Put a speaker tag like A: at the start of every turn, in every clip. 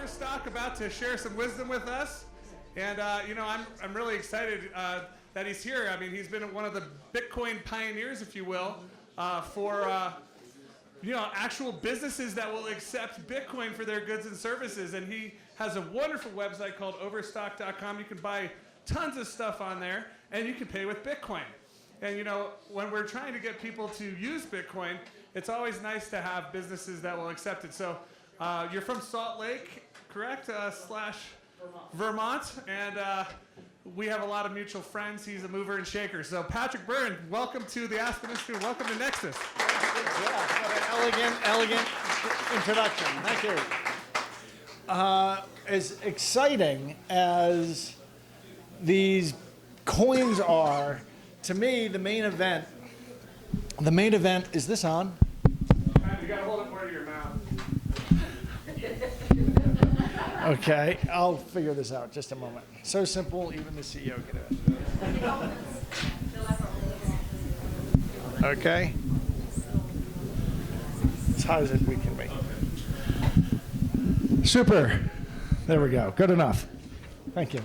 A: Overstock about to share some wisdom with us. And, I'm really excited that he's here. I mean, he's been one of the Bitcoin pioneers, if you will, for actual businesses that will accept Bitcoin for their goods and services. And he has a wonderful website called Overstock.com. You can buy tons of stuff on there, and you can pay with Bitcoin. And, when we're trying to get people to use Bitcoin, it's always nice to have businesses that will accept it. So you're from Salt Lake, correct? Vermont. And we have a lot of mutual friends. He's a mover and shaker. So Patrick Bryne, welcome to the Aspen Institute. Welcome to Nexus.
B: Yeah, what an elegant introduction. Thank you. As exciting as these coins are, to me, the main event, is this on?
A: You gotta hold it more to your mouth.
B: Okay, I'll figure this out. Just a moment. So simple, even the CEO can do it. Okay. As high as we can make. Super. There we go. Good enough. Thank you.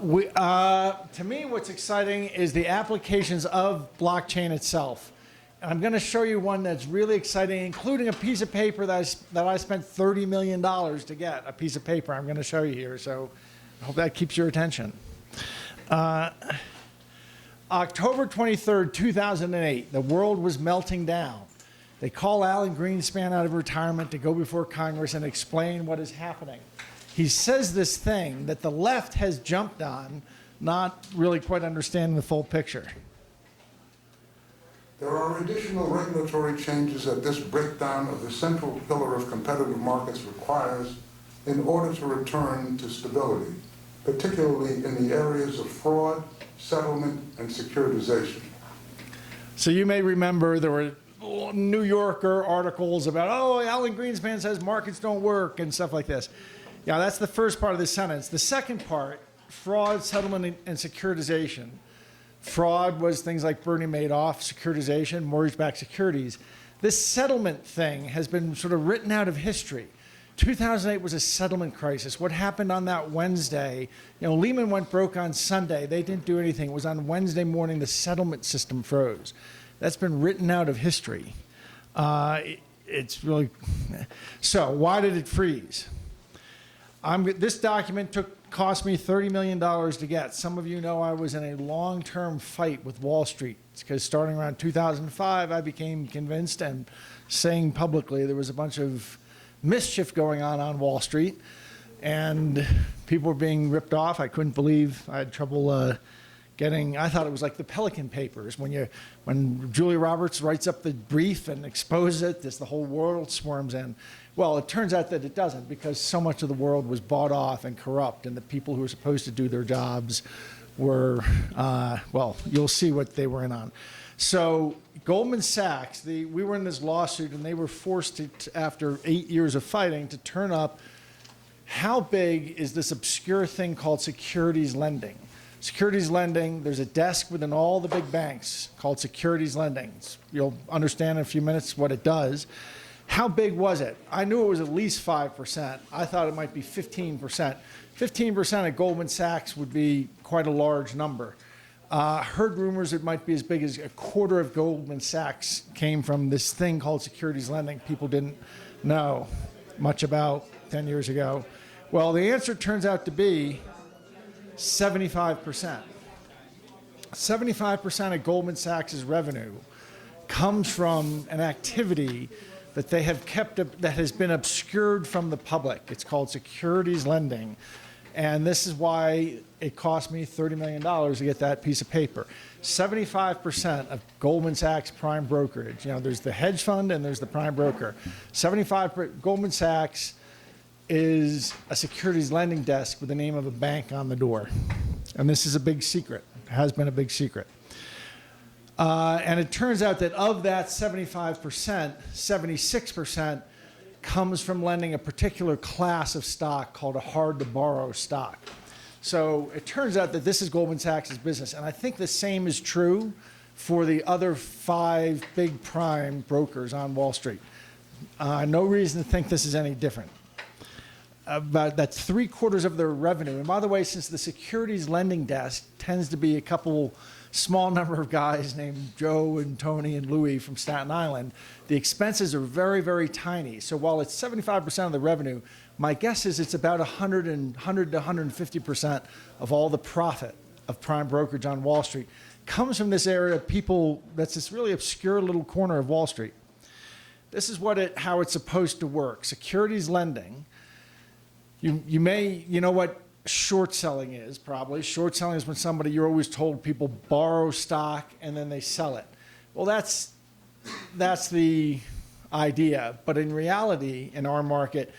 B: To me, what's exciting is the applications of blockchain itself. And I'm going to show you one that's really exciting, including a piece of paper that I spent $30 million to get, a piece of paper I'm going to show you here. So I hope that keeps your attention. October 23rd, 2008, the world was melting down. They call Alan Greenspan out of retirement to go before Congress and explain what is happening. He says this thing that the left has jumped on, not really quite understanding the full picture.
C: There are additional regulatory changes that this breakdown of the central pillar of competitive markets requires in order to return to stability, particularly in the areas of fraud, settlement, and securitization.
B: So you may remember there were New Yorker articles about, Alan Greenspan says markets don't work and stuff like this. Yeah, that's the first part of the sentence. The second part, fraud, settlement, and securitization. Fraud was things like Bernie Madoff, securitization, mortgage-backed securities. This settlement thing has been sort of written out of history. 2008 was a settlement crisis. What happened on that Wednesday? Lehman went broke on Sunday. They didn't do anything. It was on Wednesday morning the settlement system froze. That's been written out of history. It's really... So why did it freeze? This document cost me $30 million to get. Some of you know I was in a long-term fight with Wall Street because starting around 2005, I became convinced and saying publicly there was a bunch of mischief going on Wall Street, and people were being ripped off. I couldn't believe. I had trouble I thought it was like the Pelican Papers when Julia Roberts writes up the brief and exposes it, the whole world swarms in. Well, it turns out that it doesn't, because so much of the world was bought off and corrupt, and the people who were supposed to do their jobs were, you'll see what they were in on. So Goldman Sachs, we were in this lawsuit, and they were forced to, after 8 years of fighting, to turn up how big is this obscure thing called securities lending. Securities lending, there's a desk within all the big banks called securities lending. You'll understand in a few minutes what it does. How big was it? I knew it was at least 5%. I thought it might be 15%. 15% at Goldman Sachs would be quite a large number. Heard rumors it might be as big as a quarter of Goldman Sachs came from this thing called securities lending people didn't know much about 10 years ago. Well, the answer turns out to be 75%. 75% of Goldman Sachs' revenue comes from an activity that they have kept, that has been obscured from the public. It's called securities lending. And this is why it cost me $30 million to get that piece of paper. 75% of Goldman Sachs prime brokerage, there's the hedge fund and there's the prime broker. Goldman Sachs is a securities lending desk with the name of a bank on the door. And this is a big secret. It has been a big secret. And it turns out that of that 75%, 76% comes from lending a particular class of stock called a hard-to-borrow stock. So it turns out that this is Goldman Sachs' business. And I think the same is true for the other 5 big prime brokers on Wall Street. No reason to think this is any different. that's 3/4 of their revenue. And by the way, since the securities lending desk tends to be a couple small number of guys named Joe and Tony and Louie from Staten Island, the expenses are very, very tiny. So while it's 75% of the revenue, my guess is it's about 100 to 150% of all the profit of prime brokerage on Wall Street comes from this area of people, that's this really obscure little corner of Wall Street. This is how it's supposed to work. Securities lending, you know what short selling is probably. Short selling is when you're always told people borrow stock and then they sell it. Well, that's the idea. But in reality, in our market,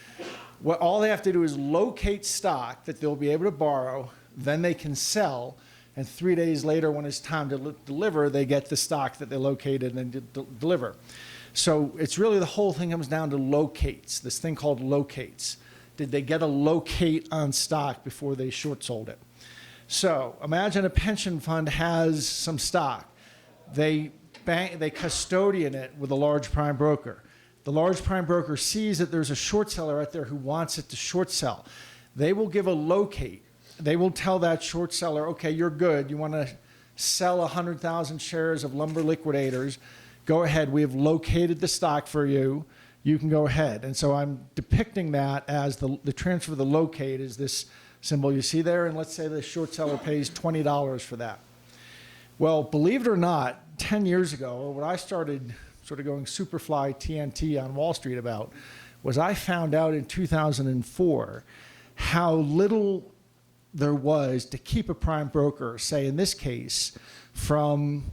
B: all they have to do is locate stock that they'll be able to borrow, then they can sell, and 3 days later when it's time to deliver, they get the stock that they located and deliver. So it's really the whole thing comes down to locates, this thing called locates. Did they get a locate on stock before they short sold it? So imagine a pension fund has some stock. They custodian it with a large prime broker. The large prime broker sees that there's a short seller out there who wants it to short sell. They will give a locate. They will tell that short seller, okay, you're good. You want to sell 100,000 shares of Lumber Liquidators. Go ahead. We have located the stock for you. You can go ahead. And so I'm depicting that as the transfer of the locate is this symbol you see there. And let's say the short seller pays $20 for that. Well, believe it or not, 10 years ago, what I started sort of going Superfly TNT on Wall Street about was I found out in 2004 how little there was to keep a prime broker, say in this case, from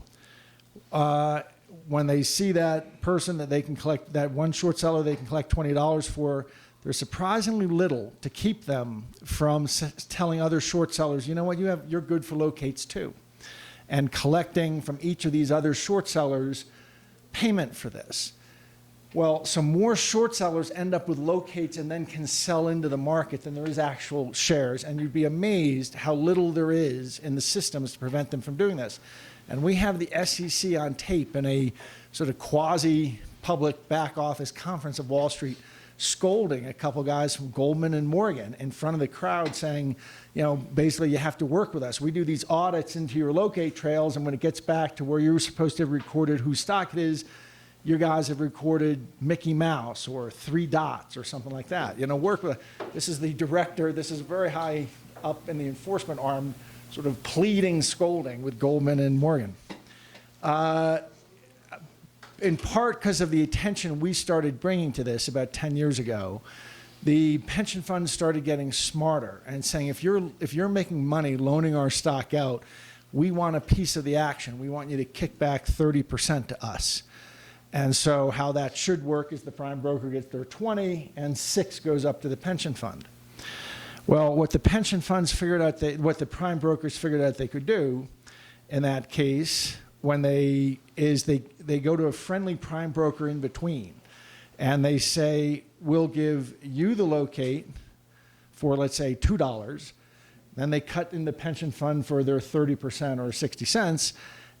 B: when they see that person that they can collect, that one short seller they can collect $20 for, there's surprisingly little to keep them from telling other short sellers, you know what, you're good for locates too. And collecting from each of these other short sellers payment for this. Well, so more short sellers end up with locates and then can sell into the market than there is actual shares. And you'd be amazed how little there is in the systems to prevent them from doing this. And we have the SEC on tape in a sort of quasi-public back office conference of Wall Street scolding a couple guys from Goldman and Morgan in front of the crowd saying, you know, basically you have to work with us. We do these audits into your locate trails, and when it gets back to where you're supposed to have recorded whose stock it is, you guys have recorded Mickey Mouse or 3 dots or something like that. You know, work with, this is the director, this is very high up in the enforcement arm, sort of pleading, scolding with Goldman and Morgan. In part because of the attention we started bringing to this about 10 years ago, the pension funds started getting smarter and saying, if you're making money loaning our stock out, we want a piece of the action. We want you to kick back 30% to us. And so how that should work is the prime broker gets their 20 and 6 goes up to the pension fund. Well, what the pension funds figured out, what the prime brokers figured out they could do in that case, when they go to a friendly prime broker in between, and they say, we'll give you the locate for, let's say, $2. Then they cut in the pension fund for their 30% or 60 cents.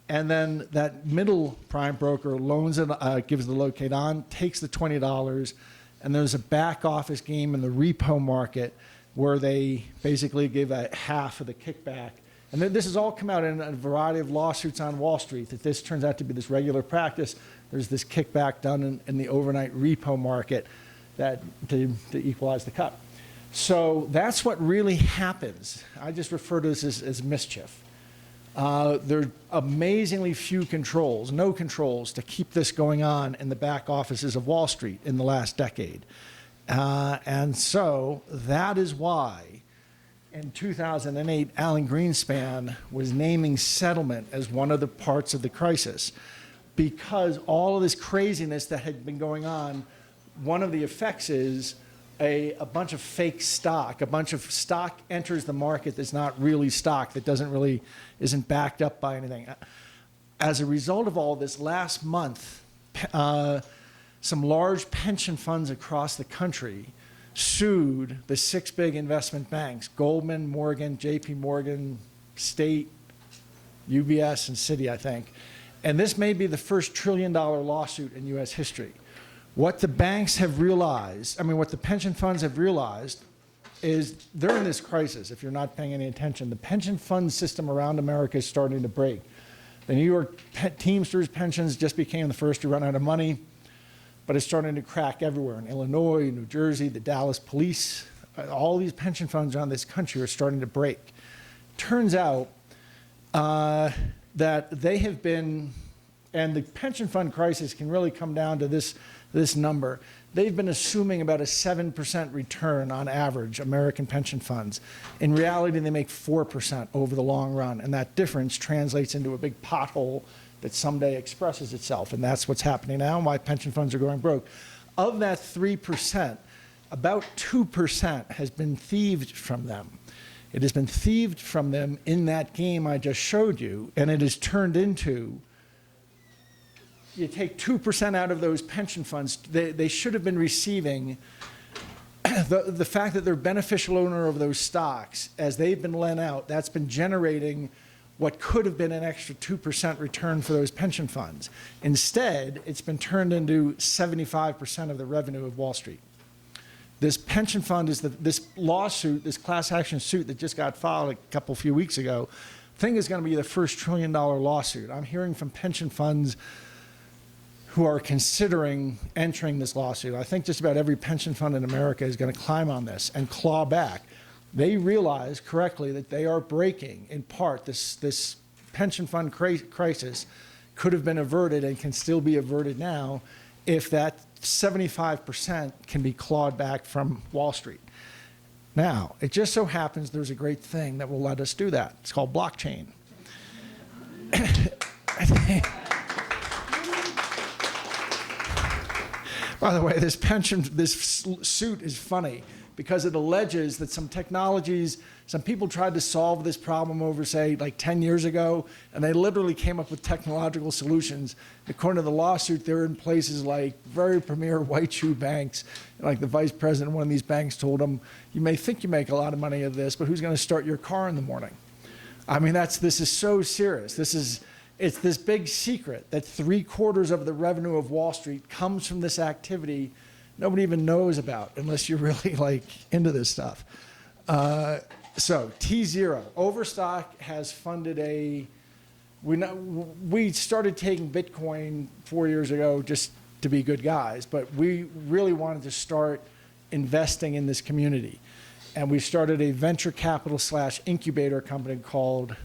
B: And then that middle prime broker loans it, gives the locate on, takes the $20, and there's a back office game in the repo market where they basically give a half of the kickback. And this has all come out in a variety of lawsuits on Wall Street, that this turns out to be this regular practice. There's this kickback done in the overnight repo market that to equalize the cut. So that's what really happens. I just refer to this as mischief. There are amazingly few controls, no controls, to keep this going on in the back offices of Wall Street in the last decade. And so that is why in 2008, Alan Greenspan was naming settlement as one of the parts of the crisis, because all of this craziness that had been going on, one of the effects is a bunch of fake stock, a bunch of stock enters the market that's not really stock, that isn't backed up by anything. As a result of all this, last month, some large pension funds across the country sued the 6 big investment banks, Goldman, Morgan, JP Morgan, State, UBS, and Citi, I think. And this may be the first $1 trillion lawsuit in US history. What the banks have realized, what the pension funds have realized is during this crisis, if you're not paying any attention, the pension fund system around America is starting to break. The New York Teamsters pensions just became the first to run out of money, but it's starting to crack everywhere. In Illinois, New Jersey, the Dallas police, all these pension funds around this country are starting to break. Turns out that they have been, and the pension fund crisis can really come down to this number. They've been assuming about a 7% return on average, American pension funds. In reality, they make 4% over the long run, and that difference translates into a big pothole that someday expresses itself, and that's what's happening now and why pension funds are going broke. Of that 3%, about 2% has been thieved from them. It has been thieved from them in that game I just showed you, and it has turned into, you take 2% out of those pension funds, they should have been receiving the fact that they're beneficial owner of those stocks, as they've been lent out, that's been generating what could have been an extra 2% return for those pension funds. Instead, it's been turned into 75% of the revenue of Wall Street. This pension fund is this lawsuit, this class action suit that just got filed a few weeks ago, thing is going to be the first $1 trillion lawsuit. I'm hearing from pension funds who are considering entering this lawsuit. I think just about every pension fund in America is going to climb on this and claw back. They realize correctly that they are breaking, in part, this pension fund crisis could have been averted and can still be averted now if that 75% can be clawed back from Wall Street. Now, it just so happens there's a great thing that will let us do that. It's called blockchain. By the way, this suit is funny because it alleges that some technologies, some people tried to solve this problem over, say, like 10 years ago, and they literally came up with technological solutions. According to the lawsuit, they're in places like very premier white shoe banks. Like the vice president of one of these banks told them, you may think you make a lot of money of this, but who's going to start your car in the morning? I mean, this is so serious. It's this big secret that 3/4 of the revenue of Wall Street comes from this activity nobody even knows about unless you're really like into this stuff. So TZero, Overstock has funded we started taking Bitcoin 4 years ago just to be good guys, but we really wanted to start investing in this community. And we started a venture capital / incubator company called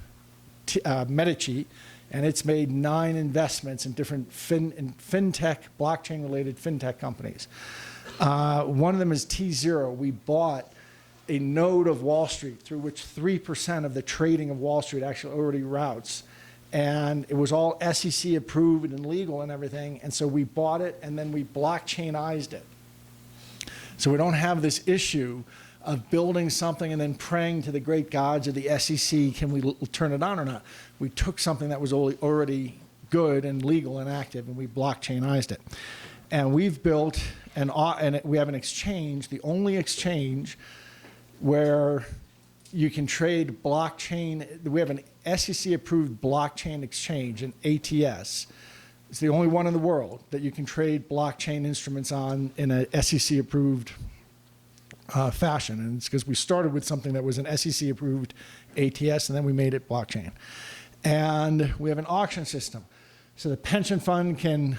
B: Meadows, and it's made 9 investments in different fintech, blockchain-related fintech companies. One of them is TZero. We bought a node of Wall Street through which 3% of the trading of Wall Street actually already routes. And it was all SEC approved and legal and everything. And so we bought it and then we blockchainized it. So we don't have this issue of building something and then praying to the great gods of the SEC, can we turn it on or not? We took something that was already good and legal and active, and we blockchainized it. And we've built, and we have an exchange, the only exchange where you can trade blockchain. We have an SEC-approved blockchain exchange, an ATS. It's the only one in the world that you can trade blockchain instruments on in an SEC-approved fashion. And it's because we started with something that was an SEC-approved ATS, and then we made it blockchain. And we have an auction system. So the pension fund can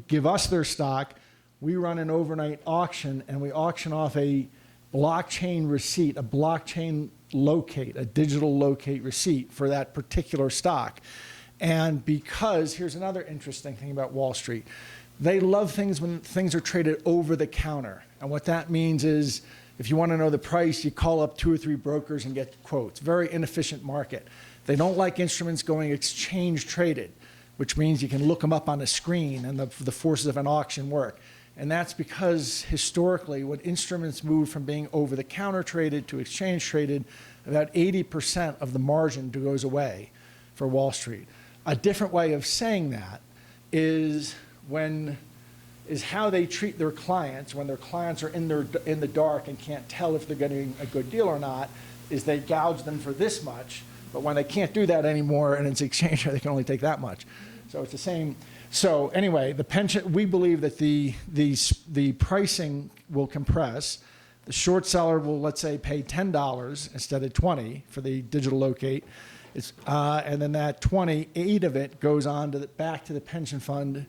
B: give us their stock. We run an overnight auction, and we auction off a blockchain receipt, a blockchain locate, a digital locate receipt for that particular stock. And because, here's another interesting thing about Wall Street, they love things when things are traded over the counter. And what that means is, if you want to know the price, you call up 2 or 3 brokers and get quotes. Very inefficient market. They don't like instruments going exchange traded, which means you can look them up on a screen and the forces of an auction work. And that's because historically, when instruments move from being over-the-counter traded to exchange traded, about 80% of the margin goes away for Wall Street. A different way of saying that is how they treat their clients when their clients are in the dark and can't tell if they're getting a good deal or not, is they gouge them for this much, but when they can't do that anymore and it's exchange, they can only take that much. So it's the same. So anyway, the pension, we believe that the pricing will compress. The short seller will, let's say, pay $10 instead of 20 for the digital locate. And then that 28 of it goes on to back to the pension fund.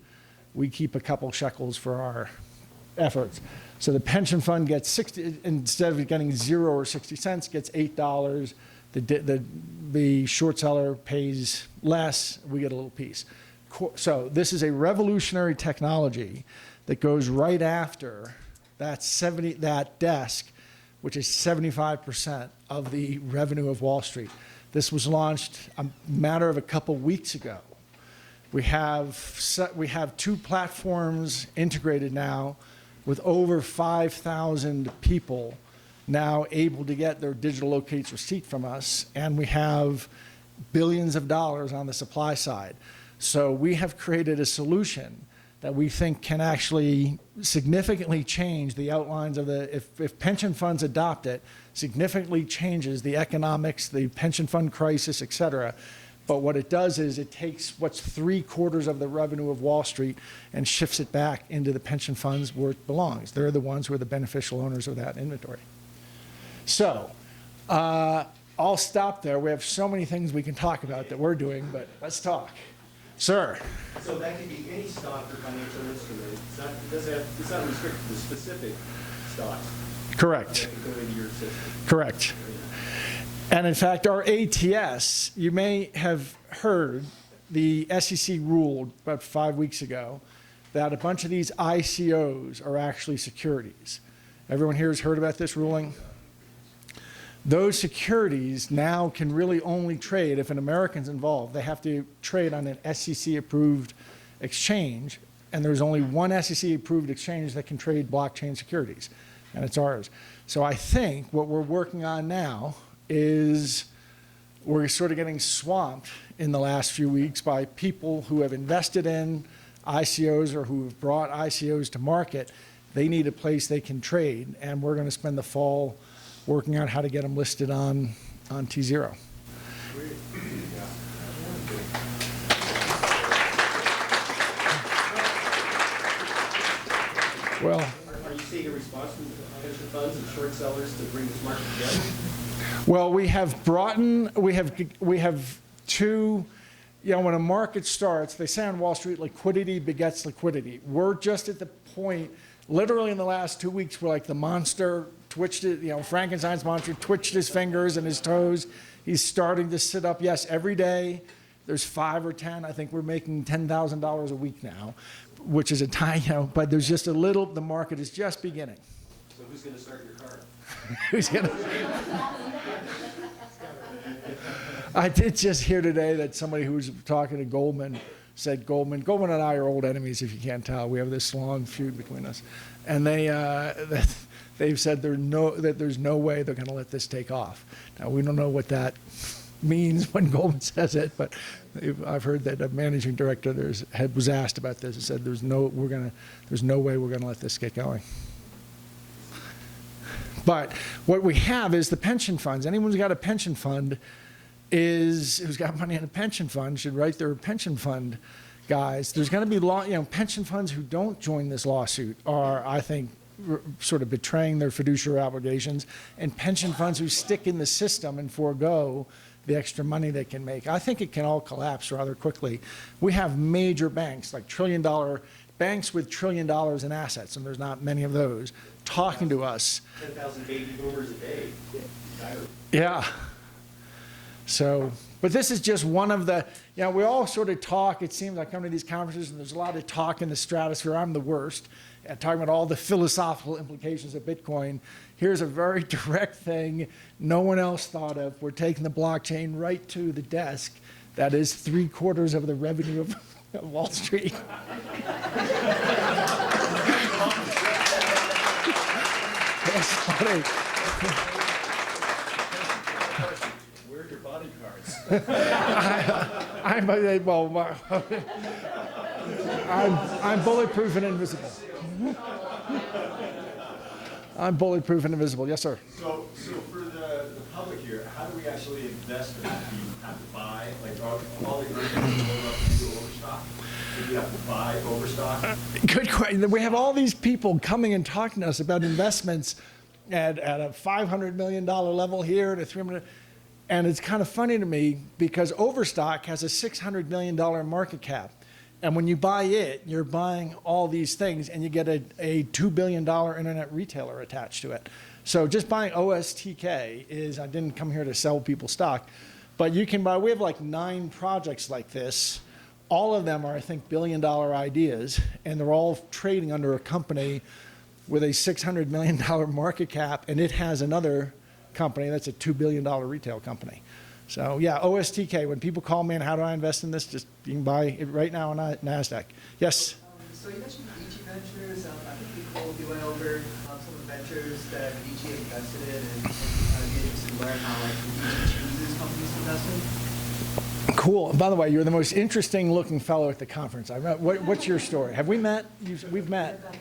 B: We keep a couple shekels for our efforts. So the pension fund gets 60, instead of getting 0 or 60 cents, gets $8. The short seller pays less, we get a little piece. So this is a revolutionary technology that goes right after that desk, which is 75% of the revenue of Wall Street. This was launched a matter of a couple weeks ago. We have 2 platforms integrated now with over 5,000 people now able to get their digital locates receipt from us, and we have billions of dollars on the supply side. So we have created a solution that we think can actually significantly change the outlines of if pension funds adopt it, significantly changes the economics, the pension fund crisis, et cetera. But what it does is it takes what's 3/4 of the revenue of Wall Street and shifts it back into the pension funds where it belongs. They're the ones who are the beneficial owners of that inventory. So I'll stop there. We have so many things we can talk about that we're doing, but let's talk. Sir.
D: So that can be any stock or financial instrument. It's not restricted to specific stocks.
B: Correct.
D: That can go into your system.
B: Correct. And in fact, our ATS, you may have heard the SEC ruled about 5 weeks ago that a bunch of these ICOs are actually securities. Everyone here has heard about this ruling? Those securities now can really only trade if an American's involved. They have to trade on an SEC-approved exchange, and there's only one SEC-approved exchange that can trade blockchain securities, and it's ours. So I think what we're working on now is we're sort of getting swamped in the last few weeks by people who have invested in ICOs or who have brought ICOs to market. They need a place they can trade, and we're going to spend the fall working out how to get them listed on TZero. Well,
D: Are you seeing a response from pension funds and short sellers to bring this market together?
B: well, we have brought in, we have 2, when a market starts, they say on Wall Street, liquidity begets liquidity. We're just at the point, literally in the last 2 weeks, where like the monster twitched it, Frankenstein's monster twitched his fingers and his toes. He's starting to sit up, yes, every day. There's 5 or 10. I think we're making $10,000 a week now, which is a tiny, but there's just a little, the market is just beginning.
D: So who's going to start your car?
B: Who's gonna? I did just hear today that somebody who was talking to Goldman said Goldman and I are old enemies, if you can't tell. We have this long feud between us. And they've said that there's no way they're going to let this take off. Now, we don't know what that means when Goldman says it, but I've heard that a managing director was asked about this and said there's no way we're going to let this get going. But what we have is the pension funds. Anyone who's got a pension fund who's got money in a pension fund should write their pension fund guys. There's going to be pension funds who don't join this lawsuit are, I think, sort of betraying their fiduciary obligations, and pension funds who stick in the system and forego the extra money they can make. I think it can all collapse rather quickly. We have major banks, like trillion-dollar banks with $1 trillion in assets, and there's not many of those, talking to us.
D: 10,000 baby boomers a day.
B: Yeah. So, but this is just one of the, we all sort of talk, it seems like I come to these conferences and there's a lot of talk in the stratosphere. I'm the worst at talking about all the philosophical implications of Bitcoin. Here's a very direct thing no one else thought of. We're taking the blockchain right to the desk. That is 3/4 of the revenue of Wall Street. That's funny.
D: Where are your bodyguards?
B: I'm bulletproof and invisible. I'm bulletproof and invisible. Yes, sir.
E: So for the public here, how do we actually invest in that? Do you have to buy, like all the earnings go up to Overstock? Do you have to buy Overstock?
B: Good question. We have all these people coming and talking to us about investments at a $500 million level here, at a $300. And it's kind of funny to me because Overstock has a $600 million market cap. And when you buy it, you're buying all these things and you get a $2 billion internet retailer attached to it. So just buying OSTK is, I didn't come here to sell people stock, but you can buy, we have like 9 projects like this. All of them are, I think, billion-dollar ideas, and they're all trading under a company with a $600 million market cap, and it has another company that's a $2 billion retail company. So yeah, OSTK, when people call me and how do I invest in this, just you can buy it right now on NASDAQ. Yes?
F: So you mentioned VG Ventures. I think you went over some of the ventures that VG invested in, and I'd be interested to learn how like VG chooses companies to invest in.
B: Cool. By the way, you're the most interesting looking fellow at the conference. What's your story? Have we met? We've met.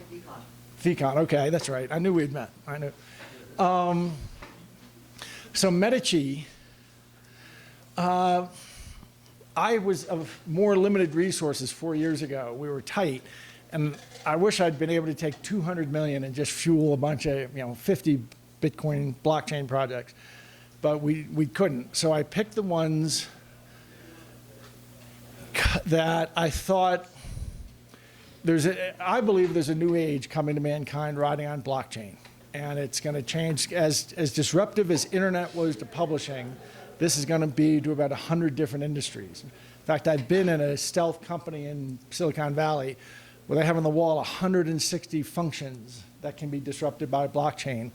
B: Fecon. Okay, that's right. I knew we'd met. I knew. So Medici, I was of more limited resources 4 years ago. We were tight, and I wish I'd been able to take 200 million and just fuel a bunch of 50 Bitcoin blockchain projects, but we couldn't. So I picked the ones that I thought I believe there's a new age coming to mankind riding on blockchain. And it's going to change, as disruptive as internet was to publishing, this is going to be to about 100 different industries. In fact, I've been in a stealth company in Silicon Valley where they have on the wall 160 functions that can be disrupted by blockchain.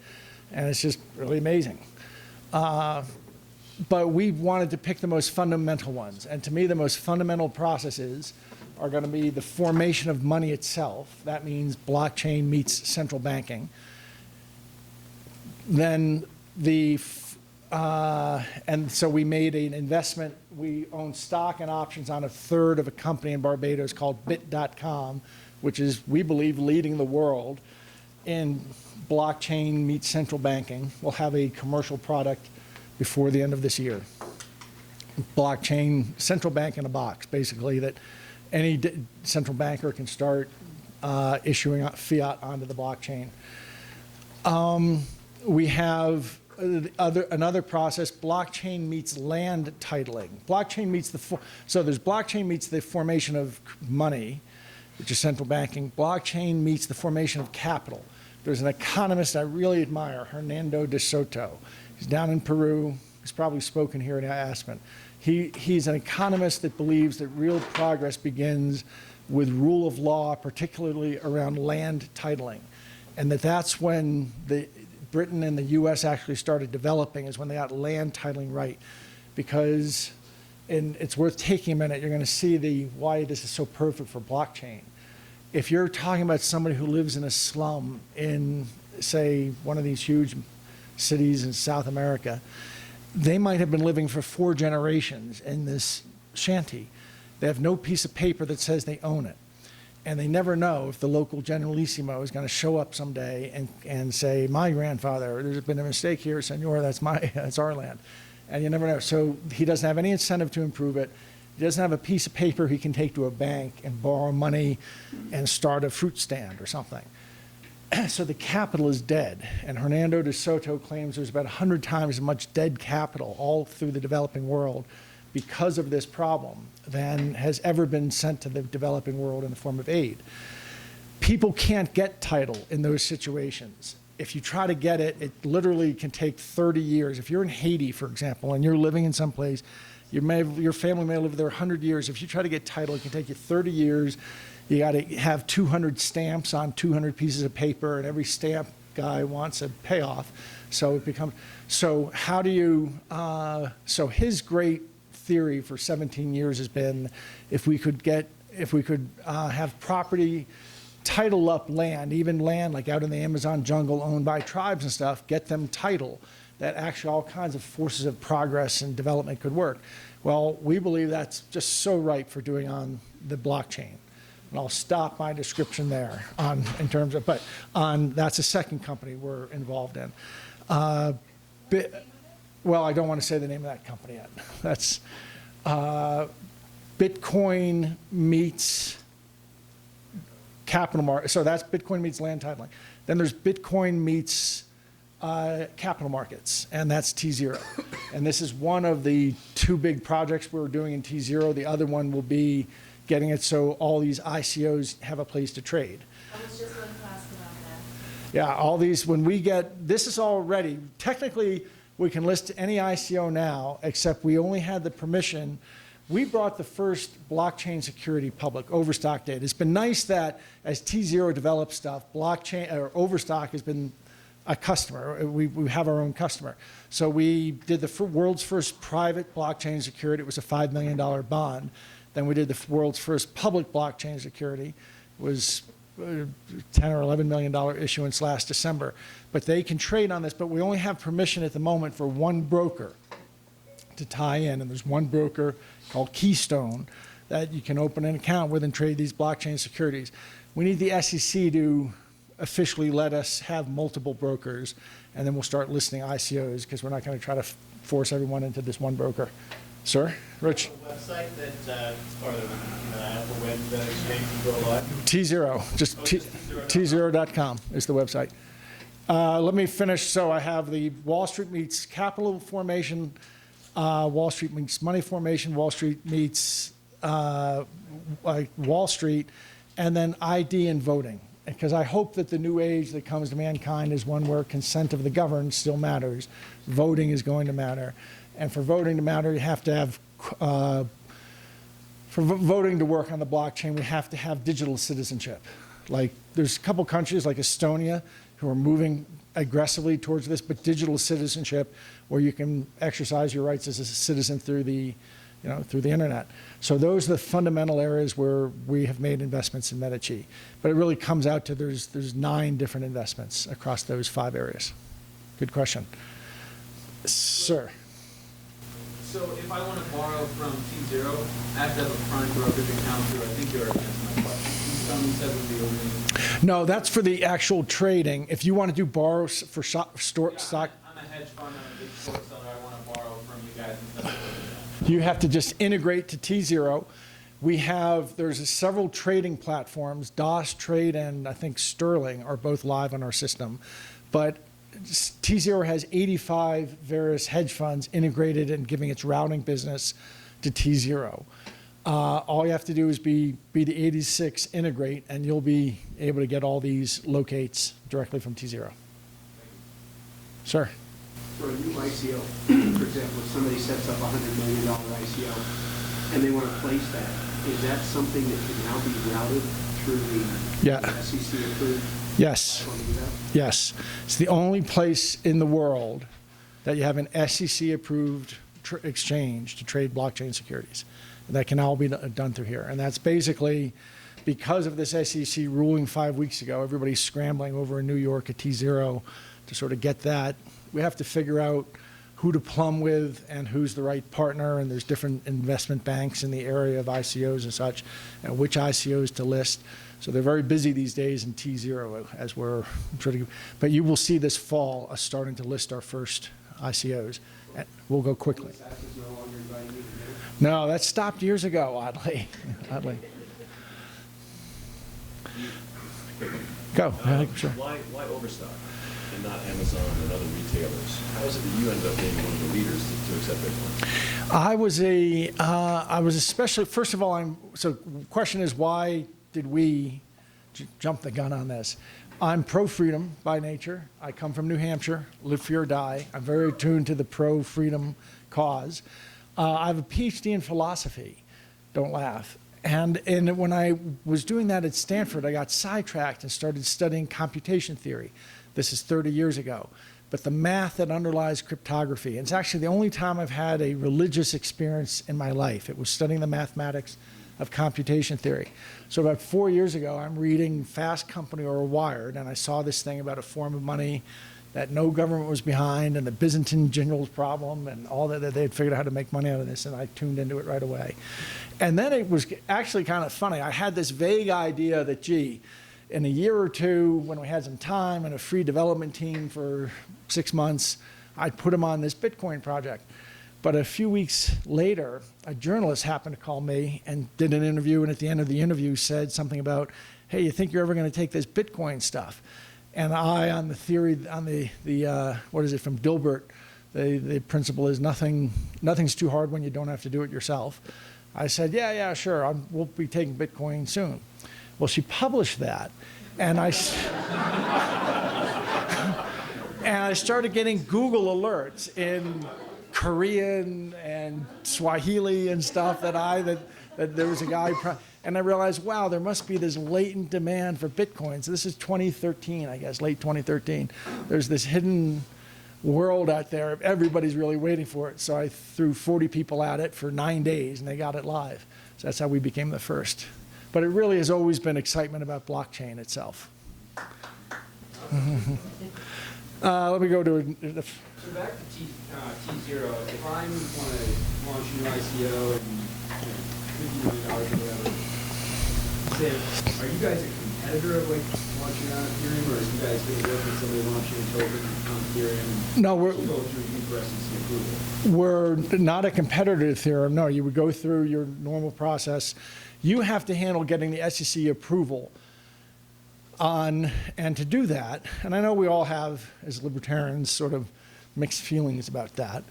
B: And it's just really amazing. But we wanted to pick the most fundamental ones. And to me, the most fundamental processes are going to be the formation of money itself. That means blockchain meets central banking. Then and so we made an investment. We own stock and options on a third of a company in Barbados called Bit.com, which is, we believe, leading the world in blockchain meets central banking. We'll have a commercial product before the end of this year. Blockchain, central bank in a box, basically, that any central banker can start issuing fiat onto the blockchain. We have another process, blockchain meets land titling. Blockchain meets so there's blockchain meets the formation of money, which is central banking. Blockchain meets the formation of capital. There's an economist I really admire, Hernando de Soto. He's down in Peru. He's probably spoken here at Aspen. He's an economist that believes that real progress begins with rule of law, particularly around land titling. And that's when Britain and the US actually started developing, is when they got land titling right. Because, and it's worth taking a minute, you're going to see why this is so perfect for blockchain. If you're talking about somebody who lives in a slum in, say, one of these huge cities in South America, they might have been living for 4 generations in this shanty. They have no piece of paper that says they own it. And they never know if the local generalissimo is going to show up someday and say, my grandfather, there's been a mistake here, senor, that's our land. And you never know. So he doesn't have any incentive to improve it. He doesn't have a piece of paper he can take to a bank and borrow money and start a fruit stand or something. So the capital is dead. And Hernando de Soto claims there's about 100 times as much dead capital all through the developing world because of this problem than has ever been sent to the developing world in the form of aid. People can't get title in those situations. If you try to get it, it literally can take 30 years. If you're in Haiti, for example, and you're living in some place, your family may live there 100 years. If you try to get title, it can take you 30 years. You got to have 200 stamps on 200 pieces of paper, and every stamp guy wants a payoff. So it becomes, so how do you, so his great theory for 17 years has been if we could have property title up land, even land like out in the Amazon jungle owned by tribes and stuff, get them title, that actually all kinds of forces of progress and development could work. Well, we believe that's just so ripe for doing on the blockchain. And I'll stop my description there in terms of, but that's a second company we're involved in. Well, I don't want to say the name of that company yet. That's Bitcoin meets capital market. So that's Bitcoin meets land titling. Then there's Bitcoin meets capital markets, and that's TZero. And this is one of the two big projects we're doing in TZero. The other one will be getting it so all these ICOs have a place to trade.
G: I was just going to ask about that.
B: Yeah, all these, when we get, this is all ready. Technically, we can list any ICO now, except we only had the permission. We brought the first blockchain security public, Overstock did. It's been nice that as TZero develops stuff, blockchain or Overstock has been a customer. We have our own customer. So we did the world's first private blockchain security. It was a $5 million bond. Then we did the world's first public blockchain security. It was $10 or $11 million issuance last December. But they can trade on this, but we only have permission at the moment for one broker to tie in. And there's one broker called Keystone that you can open an account with and trade these blockchain securities. We need the SEC to officially let us have multiple brokers, and then we'll start listing ICOs because we're not going to try to force everyone into this one broker. Sir, Rich?
D: A website that, or the web that exchange can go live?
B: TZero, just tzero.com is the website. Let me finish. So I have the Wall Street meets capital formation, Wall Street meets money formation, Wall Street meets Wall Street, and then ID and voting. Because I hope that the new age that comes to mankind is one where consent of the governed still matters. Voting is going to matter. And for voting to matter, you have to have, for voting to work on the blockchain, we have to have digital citizenship. Like, there's a couple countries like Estonia who are moving aggressively towards this, but digital citizenship where you can exercise your rights as a citizen through the, through the internet. So those are the fundamental areas where we have made investments in Medici. But it really comes out to there's 9 different investments across those 5 areas. Good question. Sir.
F: So if I want to borrow from TZero, I have to have a prime brokerage account through, I think you already answered my question. Someone said would be opening.
B: No, that's for the actual trading. If you want to do borrow for stock.
F: I'm a hedge fund, I'm a big short seller, I want to borrow from you guys and stuff like that.
B: You have to just integrate to TZero. There's several trading platforms, DOS Trade and I think Sterling are both live on our system. But TZero has 85 various hedge funds integrated and giving its routing business to TZero. All you have to do is be the 86 integrate and you'll be able to get all these locates directly from TZero. Sir.
H: For a new ICO, for example, if somebody sets up a $100 million ICO and they want to place that, is that something that can now be routed through the SEC approved?
B: Yes. Yes. It's the only place in the world that you have an SEC approved exchange to trade blockchain securities. That can all be done through here. And that's basically because of this SEC ruling 5 weeks ago, everybody's scrambling over in New York at TZero to sort of get that. We have to figure out who to plumb with and who's the right partner, and there's different investment banks in the area of ICOs and such, and which ICOs to list. So they're very busy these days in TZero as we're trying to, but you will see this fall us starting to list our first ICOs. And we'll go quickly. No, that stopped years ago, oddly. Go. Sure.
I: Why Overstock and not Amazon and other retailers? How is it that you ended up being one of the leaders to accept Bitcoin?
B: I was especially, first of all, so the question is why did we jump the gun on this? I'm pro-freedom by nature. I come from New Hampshire, live free or die. I'm very attuned to the pro-freedom cause. I have a PhD in philosophy, don't laugh. And when I was doing that at Stanford, I got sidetracked and started studying computation theory. This is 30 years ago. But the math that underlies cryptography, and it's actually the only time I've had a religious experience in my life. It was studying the mathematics of computation theory. So about 4 years ago, I'm reading Fast Company or Wired, and I saw this thing about a form of money that no government was behind, and the Byzantine generals problem, and all that they had figured out how to make money out of this, and I tuned into it right away. And then it was actually kind of funny. I had this vague idea that, gee, in a year or two, when we had some time and a free development team for 6 months, I'd put them on this Bitcoin project. But a few weeks later, a journalist happened to call me and did an interview, and at the end of the interview said something about, hey, you think you're ever going to take this Bitcoin stuff? And I, on the theory, on the what is it, from Dilbert, the principle is nothing's too hard when you don't have to do it yourself. I said, yeah, sure, we'll be taking Bitcoin soon. Well, she published that, and I started getting Google alerts in Korean and Swahili and stuff that there was a guy, and I realized, wow, there must be this latent demand for Bitcoin. So this is 2013, I guess, late 2013. There's this hidden world out there. Everybody's really waiting for it. So I threw 40 people at it for 9 days, and they got it live. So that's how we became the first. But it really has always been excitement about blockchain itself. Let me go to
J: So back to TZero, if I want to launch a new ICO and $50 million or whatever, say, are you guys a competitor of like launching on Ethereum, or are you guys going to work with somebody launching a token on Ethereum?
B: No,
J: go through you for SEC approval?
B: We're not a competitor to Ethereum. No, you would go through your normal process. You have to handle getting the SEC approval and to do that, and I know we all have, as libertarians, sort of mixed feelings about that,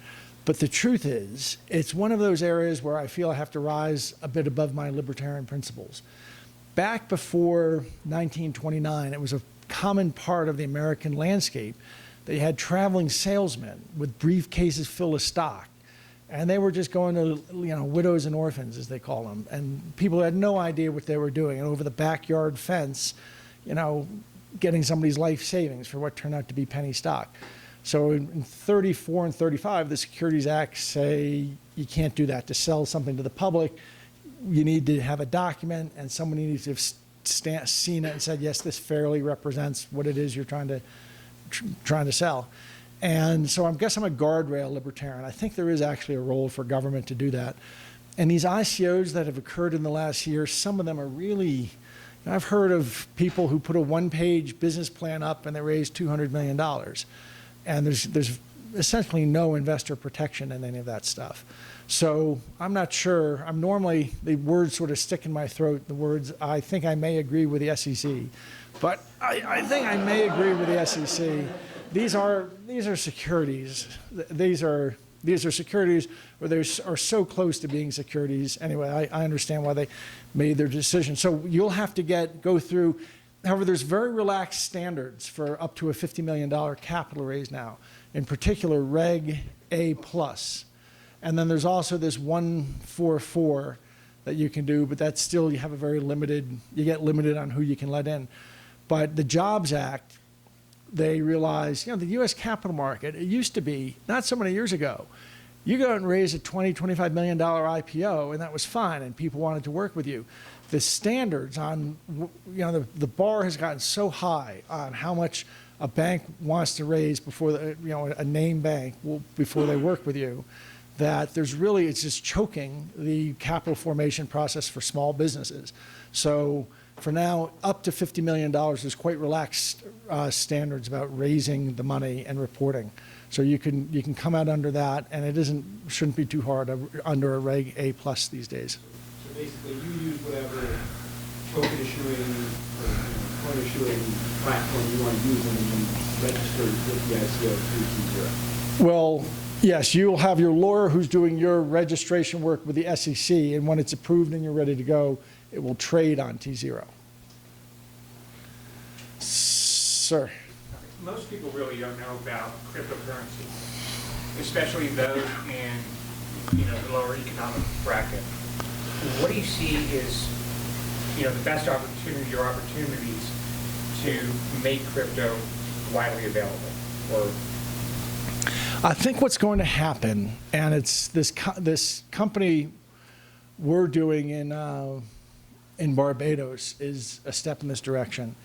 B: but the truth is, it's one of those areas where I feel I have to rise a bit above my libertarian principles. Back before 1929, it was a common part of the American landscape that you had traveling salesmen with briefcases full of stock, and they were just going to, widows and orphans, as they call them, and people had no idea what they were doing, and over the backyard fence, getting somebody's life savings for what turned out to be penny stock. So in 34 and 35, the Securities Acts say you can't do that. To sell something to the public, you need to have a document, and someone needs to have seen it and said, yes, this fairly represents what it is you're trying to sell. And so I guess I'm a guardrail libertarian. I think there is actually a role for government to do that. And these ICOs that have occurred in the last year, some of them are really, I've heard of people who put a one-page business plan up and they raised $200 million. And there's essentially no investor protection in any of that stuff. So I'm not sure. I'm normally, the words sort of stick in my throat, the words, I think I may agree with the SEC. But I think I may agree with the SEC. These are securities. These are securities where they are so close to being securities. Anyway, I understand why they made their decision. So you'll have to go through. However, there's very relaxed standards for up to a $50 million capital raise now. In particular, Reg A+. And then there's also this 144 that you can do, but that's still, you have a very limited, you get limited on who you can let in. But the Jobs Act, they realized, the U.S. capital market, it used to be, not so many years ago, you go out and raise a $20, $25 million IPO, and that was fine, and people wanted to work with you. The standards on, the bar has gotten so high on how much a bank wants to raise before, a name bank before they work with you, that it's just choking the capital formation process for small businesses. So for now, up to $50 million, there's quite relaxed standards about raising the money and reporting. So you can come out under that, and it shouldn't be too hard under a Reg A+ these days.
J: So basically, you use whatever token issuing or coin issuing platform you want to use, and then you register with the ICO through TZero.
B: Well, yes, you'll have your lawyer who's doing your registration work with the SEC, and when it's approved and you're ready to go, it will trade on TZero. Sir.
K: Most people really don't know about cryptocurrency, especially those in the lower economic bracket. What do you see is the best opportunity or opportunities to make crypto widely available? Or
B: I think what's going to happen, and it's this company we're doing in Barbados is a step in this direction,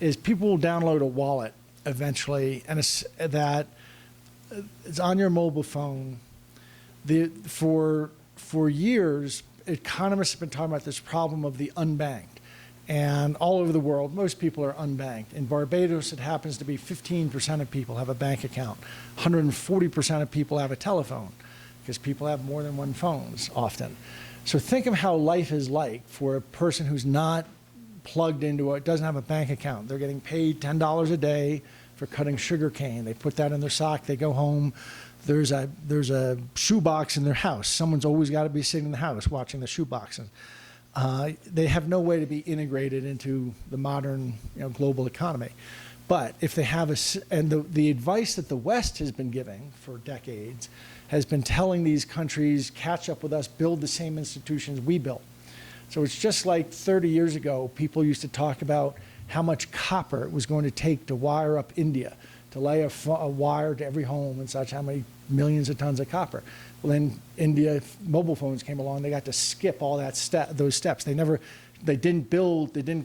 B: is people will download a wallet eventually, and it's on your mobile phone. For years, economists have been talking about this problem of the unbanked. And all over the world, most people are unbanked. In Barbados, it happens to be 15% of people have a bank account. 140% of people have a telephone, because people have more than one phone often. So think of how life is like for a person who's not plugged into it, doesn't have a bank account. They're getting paid $10 a day for cutting sugar cane. They put that in their sock. They go home. There's a shoebox in their house. Someone's always got to be sitting in the house watching the shoebox. And they have no way to be integrated into the modern, global economy. But if they have the advice that the West has been giving for decades has been telling these countries, catch up with us, build the same institutions we built. So it's just like 30 years ago, people used to talk about how much copper it was going to take to wire up India, to lay a wire to every home and such, how many millions of tons of copper. Well, then India, mobile phones came along, they got to skip all those steps. They didn't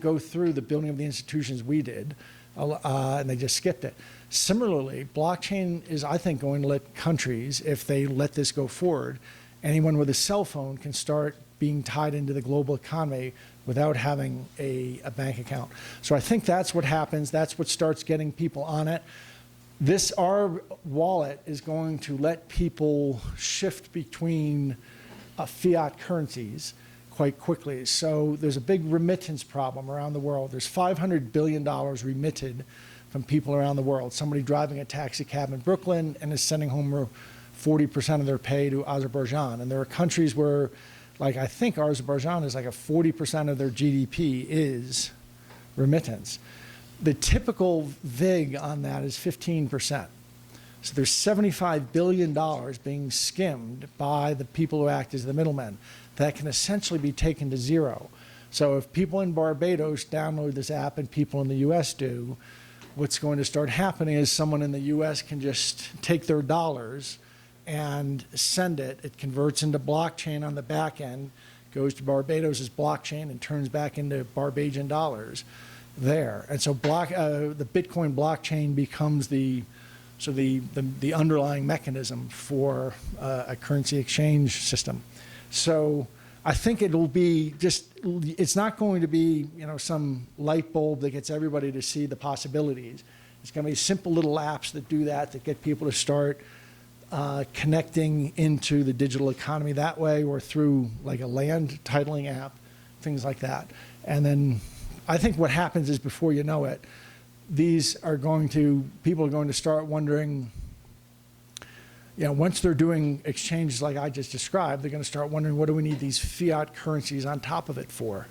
B: go through the building of the institutions we did, and they just skipped it. Similarly, blockchain is, I think, going to let countries, if they let this go forward, anyone with a cell phone can start being tied into the global economy without having a bank account. So I think that's what happens. That's what starts getting people on it. Our wallet is going to let people shift between fiat currencies quite quickly. So there's a big remittance problem around the world. There's $500 billion remitted from people around the world. Somebody driving a taxi cab in Brooklyn and is sending home 40% of their pay to Azerbaijan. And there are countries where, like I think Azerbaijan is like 40% of their GDP is remittance. The typical VIG on that is 15%. So there's $75 billion being skimmed by the people who act as the middlemen that can essentially be taken to zero. So if people in Barbados download this app and people in the US do, what's going to start happening is someone in the US can just take their dollars and send it. It converts into blockchain on the back end, goes to Barbados' blockchain and turns back into Barbadian dollars there. And so the Bitcoin blockchain becomes the underlying mechanism for a currency exchange system. So I think it'll be it's not going to be, some light bulb that gets everybody to see the possibilities. It's going to be simple little apps that do that get people to start connecting into the digital economy that way, or through like a land titling app, things like that. And then I think what happens is, before you know it, people are going to start wondering, once they're doing exchanges like I just described, they're going to start wondering, what do we need these fiat currencies on top of it for?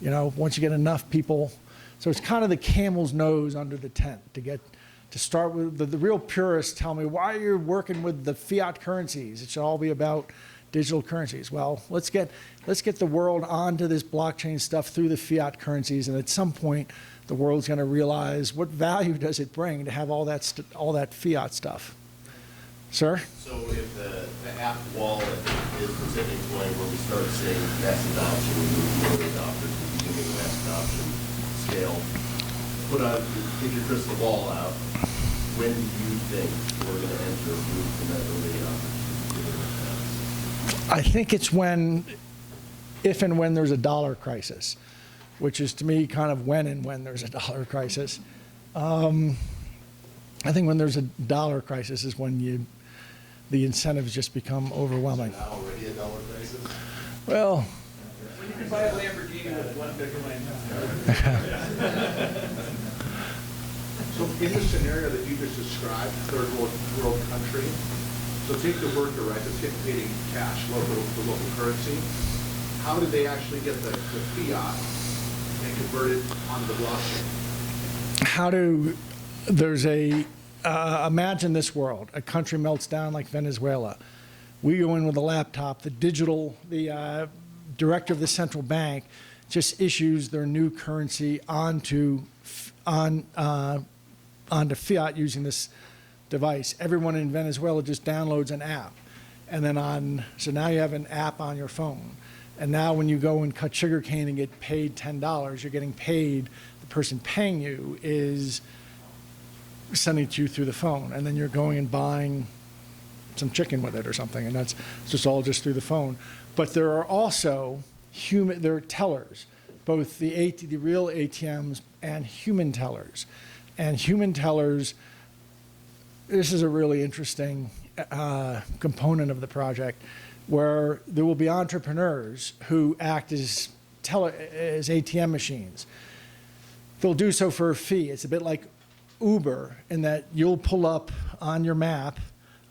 B: Once you get enough people. So it's kind of the camel's nose under the tent to start with. The real purists tell me, why are you working with the fiat currencies? It should all be about digital currencies. Well, let's get the world onto this blockchain stuff through the fiat currencies, and at some point, the world's going to realize, what value does it bring to have all that fiat stuff? Sir?
L: So if the app wallet is the tipping point where we start seeing mass adoption, we move early adopters, beginning mass adoption scale, take your crystal ball out, when do you think we're going to enter from that early adopters?
B: I think it's if and when there's a dollar crisis, which is, to me, kind of when there's a dollar crisis. I think when there's a dollar crisis is when the incentives just become overwhelming.
L: Is there now already a dollar crisis?
B: Well,
F: When you can buy a Lamborghini with one Bitcoin.
C: So in the scenario that you just described, third world country, so take the worker, right, that's getting paid in cash, the local currency. How do they actually get the fiat and convert it onto the blockchain?
B: Imagine this world. A country melts down like Venezuela. We go in with a laptop. The director of the central bank just issues their new currency onto fiat using this device. Everyone in Venezuela just downloads an app. And then so now you have an app on your phone. And now when you go and cut sugarcane and get paid $10, you're getting paid, the person paying you is sending it to you through the phone. And then you're going and buying some chicken with it or something. And that's just all just through the phone. But there are also there are tellers, both the real ATMs and human tellers. And human tellers, this is a really interesting component of the project, where there will be entrepreneurs who act as ATM machines. They'll do so for a fee. It's a bit like Uber in that you'll pull up on your map,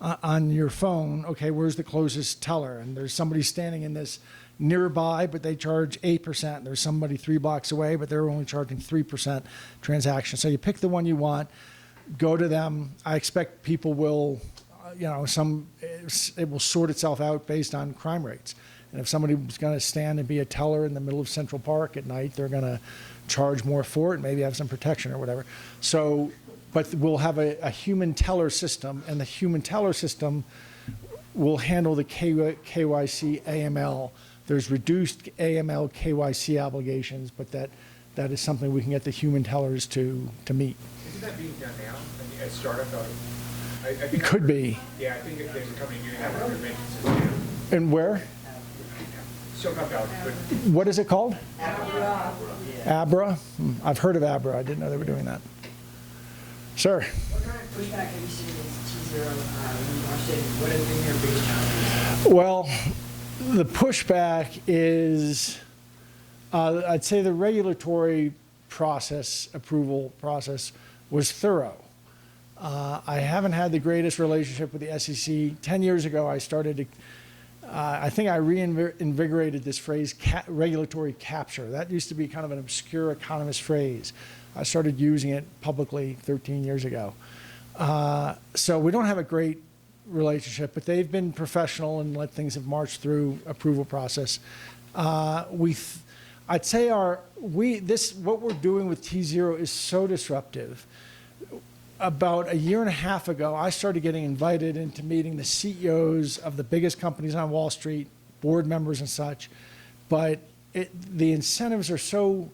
B: on your phone, okay, where's the closest teller? And there's somebody standing in this nearby, but they charge 8%. There's somebody 3 blocks away, but they're only charging 3% transaction. So you pick the one you want, go to them. I expect people will, it will sort itself out based on crime rates. And if somebody's going to stand and be a teller in the middle of Central Park at night, they're going to charge more for it, maybe have some protection or whatever. So, but we'll have a human teller system, and the human teller system will handle the KYC AML. There's reduced AML KYC obligations, but that is something we can get the human tellers to meet.
K: Isn't that being done now? I mean, at startup, I think
B: It could be.
K: Yeah, I think that there's a company doing that with their banking system.
B: And where?
K: Silicon Valley, but
B: What is it called? Abra? I've heard of Abra. I didn't know they were doing that. Sir?
F: What kind of pushback have you seen against TZero when you launched it? What have been your biggest challenges?
B: Well, the pushback is, I'd say the regulatory approval process was thorough. I haven't had the greatest relationship with the SEC. 10 years ago, I started to, I think I reinvigorated this phrase, regulatory capture. That used to be kind of an obscure economist phrase. I started using it publicly 13 years ago. So we don't have a great relationship, but they've been professional and let things have marched through approval process. I'd say what we're doing with TZero is so disruptive. About a year and a half ago, I started getting invited into meeting the CEOs of the biggest companies on Wall Street, board members and such, but the incentives are so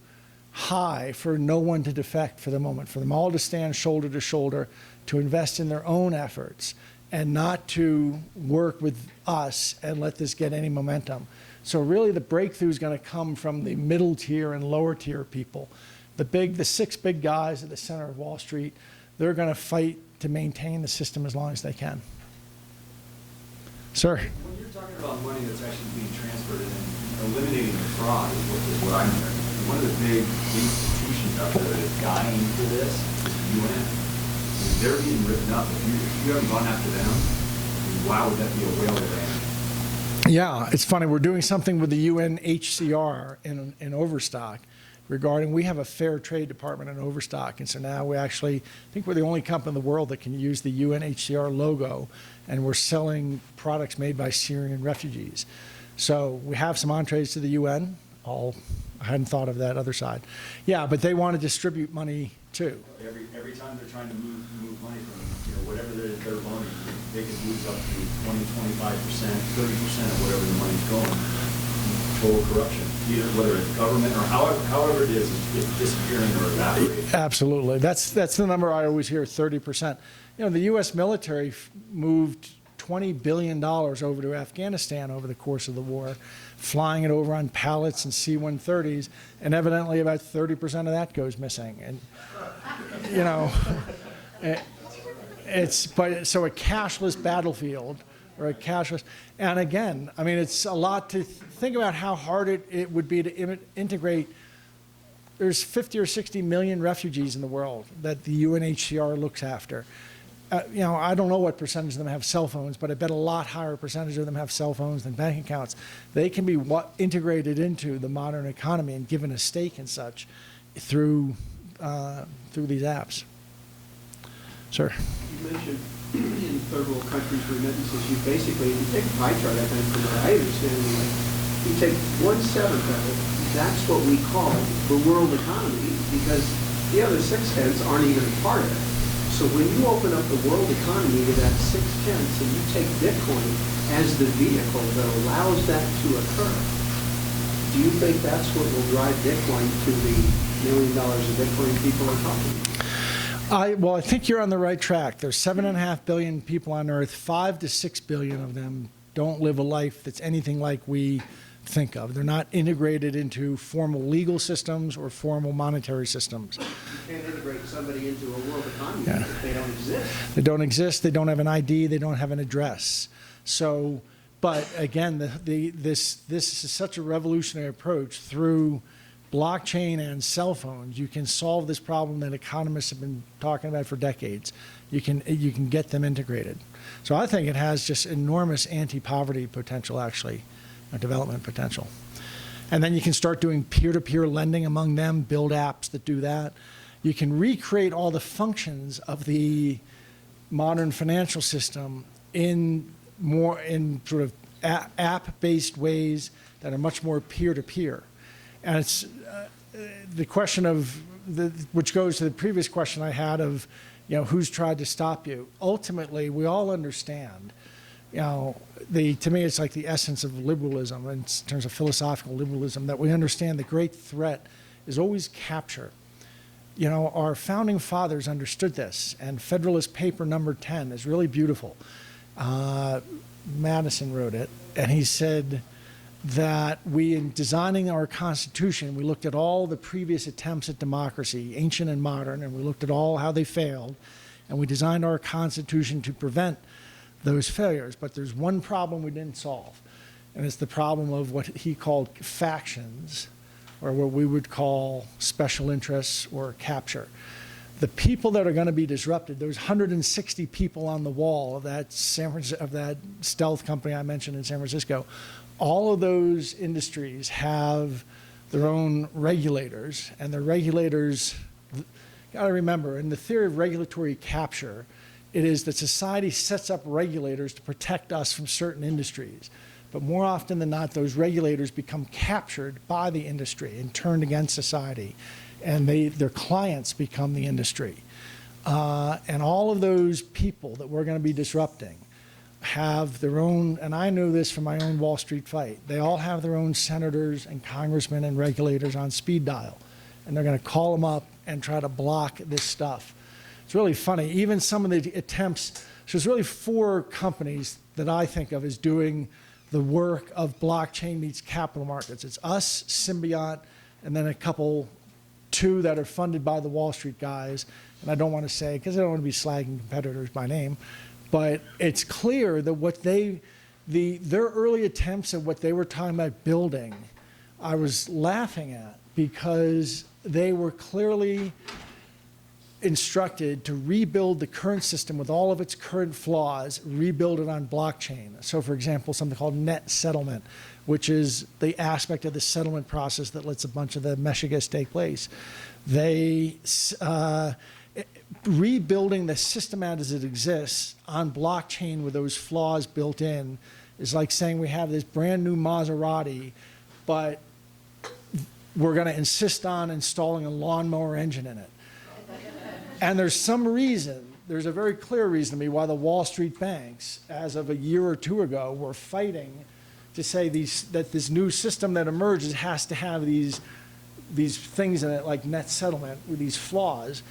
B: high for no one to defect for the moment, for them all to stand shoulder to shoulder, to invest in their own efforts, and not to work with us and let this get any momentum. So really the breakthrough is going to come from the middle tier and lower tier people. The 6 big guys at the center of Wall Street, they're going to fight to maintain the system as long as they can. Sir?
E: When you're talking about money that's actually being transferred and eliminating the fraud is what I'm hearing. One of the big institutions out there that is dying for this is the UN. They're being written up. If you haven't gone after them, why would that be a whale of a
B: Yeah, it's funny. We're doing something with the UNHCR in Overstock regarding, we have a fair trade department in Overstock. And so now we actually, I think we're the only company in the world that can use the UNHCR logo, and we're selling products made by Syrian refugees. So we have some entrees to the UN. I hadn't thought of that other side. Yeah, but they want to distribute money too.
E: Every time they're trying to move money from whatever they're loaning, they can lose up to 20, 25%, 30% of whatever the money's going. Total corruption, either whether it's government or however it is, it's disappearing or evaporating.
B: Absolutely, that's the number I always hear, 30%. The U.S. military moved $20 billion over to Afghanistan over the course of the war, flying it over on pallets and C-130s, and evidently about 30% of that goes missing. And so a cashless battlefield, or a cashless, and again, I mean, it's a lot to think about how hard it would be to integrate. There's 50 or 60 million refugees in the world that the UNHCR looks after. I don't know what percentage of them have cell phones, but I bet a lot higher percentage of them have cell phones than bank accounts. They can be integrated into the modern economy and given a stake and such through these apps. Sir?
H: You mentioned in third world countries remittances, you basically, you take a pie chart, I think, from what I understand, you take 1/7 of it, that's what we call the world economy, because the other 6/10 aren't even a part of it. So when you open up the world economy to that 6/10 and you take Bitcoin as the vehicle that allows that to occur, do you think that's what will drive Bitcoin to the $1 million of Bitcoin people are talking about?
B: Well, I think you're on the right track. There's 7.5 billion people on Earth. 5 to 6 billion of them don't live a life that's anything like we think of. They're not integrated into formal legal systems or formal monetary systems.
H: You can't integrate somebody into a world economy if they don't exist.
B: They don't exist. They don't have an ID. They don't have an address. So But again, this is such a revolutionary approach. Through blockchain and cell phones, you can solve this problem that economists have been talking about for decades. You can get them integrated. So I think it has just enormous anti-poverty potential, actually, development potential. And then you can start doing peer-to-peer lending among them, build apps that do that. You can recreate all the functions of the modern financial system in sort of app-based ways that are much more peer-to-peer. And it's the question of, which goes to the previous question I had of, who's tried to stop you? Ultimately, we all understand, to me, it's like the essence of liberalism in terms of philosophical liberalism, that we understand the great threat is always capture. Our founding fathers understood this, and Federalist Paper number 10 is really beautiful. Madison wrote it, and he said that in designing our Constitution, we looked at all the previous attempts at democracy, ancient and modern, and we looked at all how they failed, and we designed our Constitution to prevent those failures. But there's one problem we didn't solve, and it's the problem of what he called factions, or what we would call special interests or capture. The people that are going to be disrupted, there's 160 people on the wall of that stealth company I mentioned in San Francisco. All of those industries have their own regulators, and the regulators, you got to remember, in the theory of regulatory capture, it is that society sets up regulators to protect us from certain industries. But more often than not, those regulators become captured by the industry and turned against society, and their clients become the industry. And all of those people that we're going to be disrupting have their own, and I knew this from my own Wall Street fight, they all have their own senators and congressmen and regulators on speed dial, and they're going to call them up and try to block this stuff. It's really funny. Even some of the attempts, so there's really 4 companies that I think of as doing the work of blockchain meets capital markets. It's us, Symbiont, and then 2 that are funded by the Wall Street guys. And I don't want to say, because I don't want to be slagging competitors by name, but it's clear that their early attempts at what they were talking about building, I was laughing at, because they were clearly instructed to rebuild the current system with all of its current flaws, rebuild it on blockchain. So for example, something called net settlement, which is the aspect of the settlement process that lets a bunch of the meshigas take place. They, rebuilding the system as it exists on blockchain with those flaws built in is like saying we have this brand new Maserati, but we're going to insist on installing a lawnmower engine in it. And there's some reason, there's a very clear reason to me why the Wall Street banks, as of a year or 2 ago, were fighting to say that this new system that emerges has to have these things in it, like net settlement, with these flaws.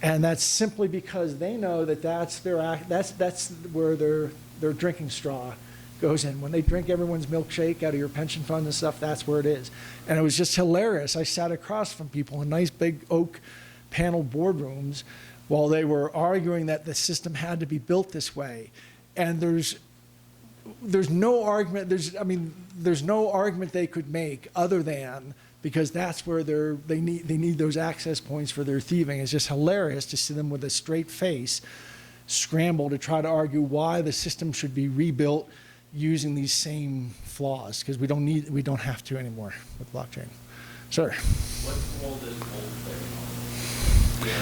B: And that's simply because they know that that's where their drinking straw goes in. When they drink everyone's milkshake out of your pension fund and stuff, that's where it is. And it was just hilarious. I sat across from people in nice big oak panel boardrooms while they were arguing that the system had to be built this way. And there's no argument, there's no argument they could make other than because that's where they need those access points for their thieving. It's just hilarious to see them with a straight face scramble to try to argue why the system should be rebuilt using these same flaws, because we don't have to anymore with blockchain. Sir.
L: What role does gold play in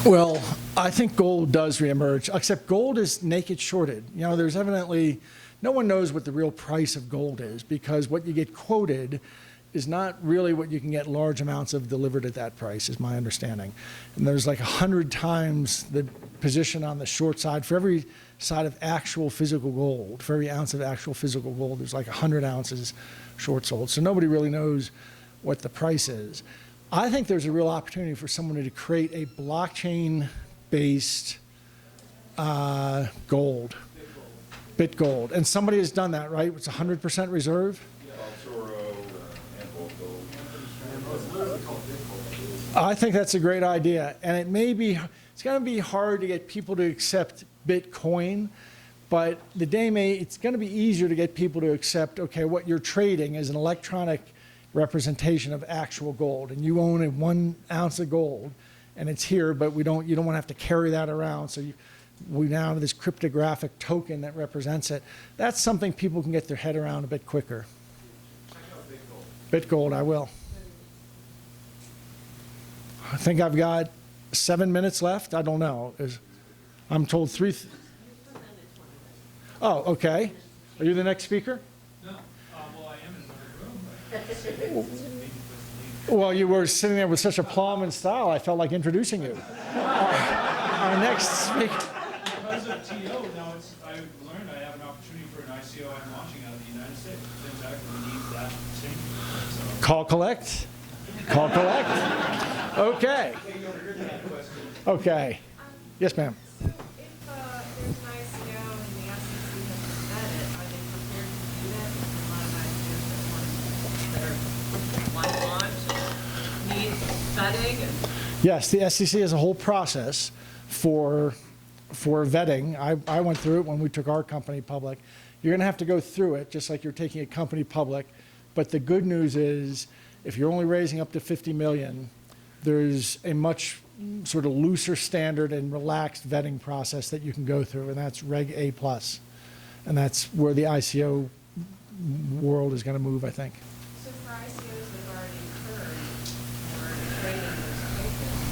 B: Well, I think gold does reemerge, except gold is naked shorted. There's evidently, no one knows what the real price of gold is, because what you get quoted is not really what you can get large amounts of delivered at that price, is my understanding. And there's like 100 times the position on the short side. For every side of actual physical gold, for every ounce of actual physical gold, there's like 100 ounces short sold. So nobody really knows what the price is. I think there's a real opportunity for someone to create a blockchain-based gold, bit gold. And somebody has done that, right? It's 100% reserve? I think that's a great idea. And it may be, It's going to be hard to get people to accept Bitcoin, but it's going to be easier to get people to accept, okay, what you're trading is an electronic representation of actual gold, and you own 1 ounce of gold, and it's here, but you don't want to have to carry that around. So we now have this cryptographic token that represents it. That's something people can get their head around a bit quicker. BitGold, I will. I think I've got 7 minutes left. I don't know. I'm told 3. Oh, okay. Are you the next speaker?
M: No. Well, I am in another room.
B: Well, you were sitting there with such aplomb and style, I felt like introducing you. Our next speaker.
M: Because of TO, now I've learned I have an opportunity for an ICO I'm launching out of the United States. In fact, we need that same. So.
B: Call collect. Call collect. Okay. Okay. Yes, ma'am.
G: So if there's an ICO and the SEC has to vet it, are they prepared to do that? Because a lot of ICOs that want their launch need vetting and.
B: Yes, the SEC has a whole process for vetting. I went through it when we took our company public. You're going to have to go through it just like you're taking a company public. But the good news is if you're only raising up to 50 million, there's a much sort of looser standard and relaxed vetting process that you can go through, and that's Reg A+. And that's where the ICO world is going to move, I think.
G: So for ICOs that have already occurred or are trading those tokens,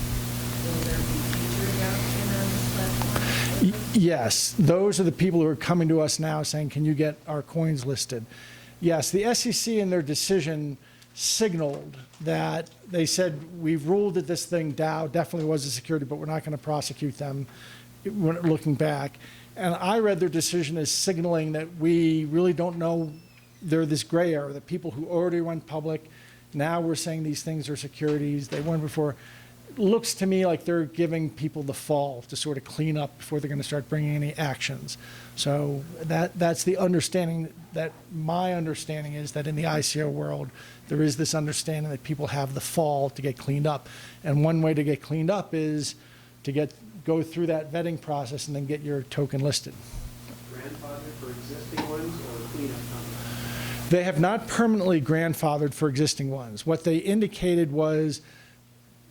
G: will there be future adoption on this platform?
B: Yes, those are the people who are coming to us now saying, can you get our coins listed? Yes, the SEC in their decision signaled that they said, we've ruled that this thing, DAO, definitely was a security, but we're not going to prosecute them looking back. And I read their decision as signaling that we really don't know, they're this gray area, that people who already went public, now we're saying these things are securities, they weren't before. Looks to me like they're giving people the fall to sort of clean up before they're going to start bringing any actions. So that's the understanding, that my understanding is that in the ICO world, there is this understanding that people have the fall to get cleaned up. And one way to get cleaned up is to go through that vetting process and then get your token listed.
H: Grandfather for existing ones or cleanup time?
B: They have not permanently grandfathered for existing ones. What they indicated was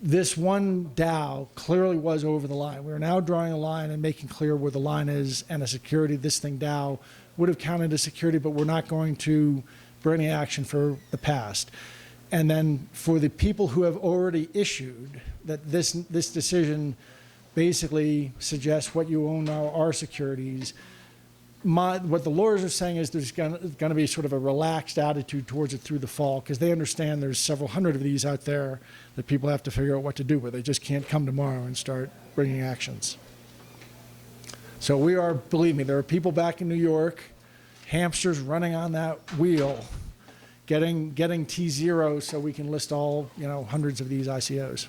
B: this one DAO clearly was over the line. We're now drawing a line and making clear where the line is, and a security, this thing DAO would have counted as security, but we're not going to bring any action for the past. And then for the people who have already issued, that this decision basically suggests what you own now are securities. What the lawyers are saying is there's going to be sort of a relaxed attitude towards it through the fall, because they understand there's several hundred of these out there that people have to figure out what to do with. They just can't come tomorrow and start bringing actions. So we are, believe me, there are people back in New York, hamsters running on that wheel, getting TZero so we can list all, hundreds of these ICOs,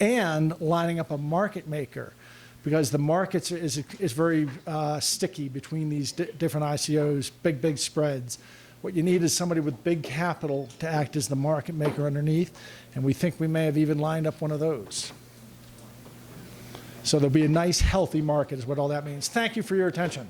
B: and lining up a market maker, because the markets is very sticky between these different ICOs, big spreads. What you need is somebody with big capital to act as the market maker underneath, and we think we may have even lined up one of those. So there'll be a nice, healthy market is what all that means. Thank you for your attention.